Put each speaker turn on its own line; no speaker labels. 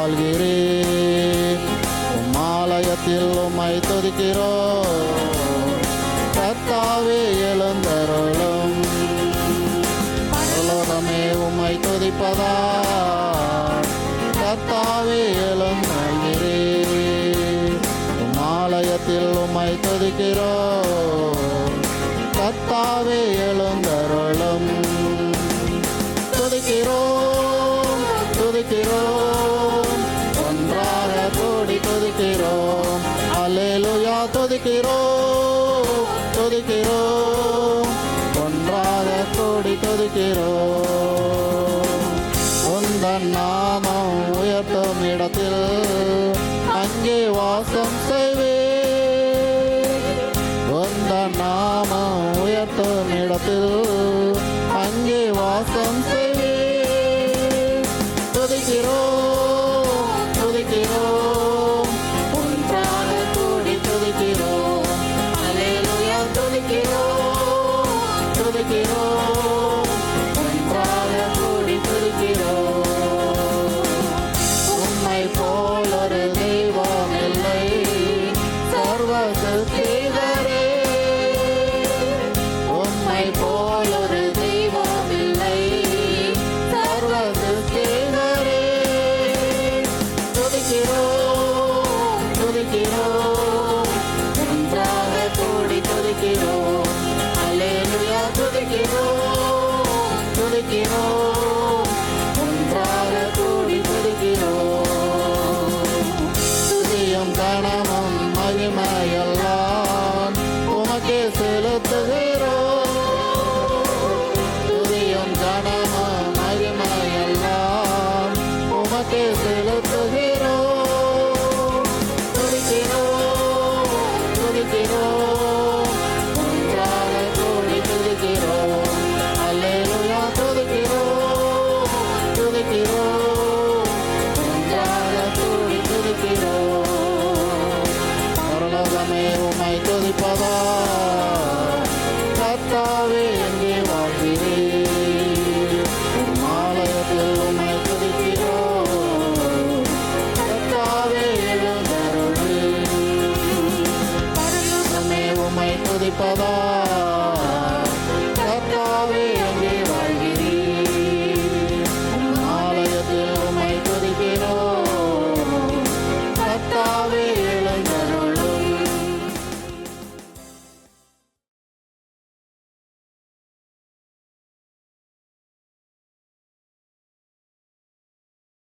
வாழ்கிறேன். ஆலயத்தில் உம்மை துதிக்கிறோம். கர்த்தாவே எழுந்தருளும். பரலோகமே உம்மை துதிப்பதா. கர்த்தாவே எழுந்தருகிறேன். ஆலயத்தில் உம்மை துதிக்கிறோம். கர்த்தாவே எழுந்தருளும். துதிக்கிறோம் துதிக்கிறோம், ஒன்றாக கூடி துதிக்கிறோம். அல்லேலூயா துதிக்கிறோம் துதிக்கிறோம், ஒன்றாக கூடி துதிக்கிறோம். உந்தன் நாமம் உயர்த்தும் இடத்தில் அங்கே வாசம் செய்வேன். உந்தன் நாமம் உயர்த்தும் இடத்தில் அங்கே வாசம் செய்வேன். துதிக்கிறோம் துதிக்கிறோம், ஒன்றாக கூடி துதிக்கிறோம். அல்லேலூயா துதிக்கிறோம் துதிக்கிறோம், ஒன்றாக கூடி துதிக்கிறோம். உம்மை போல் ஒரு தெய்வம் இல்லை, சர்வ சக்திவரே. உம்மை போல் ஒரு தெய்வம் இல்லை, சர்வ சக்திவரே. துதிக்கிறோம் துதிக்கிறோம், ஒன்றாக கூடி துதிக்கிறோம். அல்லேலூயா துதிக்கிறோம் துதிக்கிறோம், ஒன்றாக கூடி துதிக்கிறோம். துதியும் கணமும் மகிமையெல்லாம் உமக்கே செலுத்துகிறோம். துதியும் கணமும் மகிமையெல்லாம் உமக்கே செலுத்துகிறோம். துதிக்கிறோம் துதிக்கிறோம், ஒன்றாக கூடி துதிக்கிறோம். அல்லேலூயா துதிக்கிறோம் துதிக்கிறோம், ஒன்றாக கூடி துதிக்கிறோம். பரலோகமே உம்மை துதிப்பதா. கர்த்தாவே எங்கே வாழ்கிறேன். ஆலயத்தில் உம்மை துதிக்கிறோம். கர்த்தாவே எழுந்தருளே. பரலோகமே உம்மை துதிப்பதா.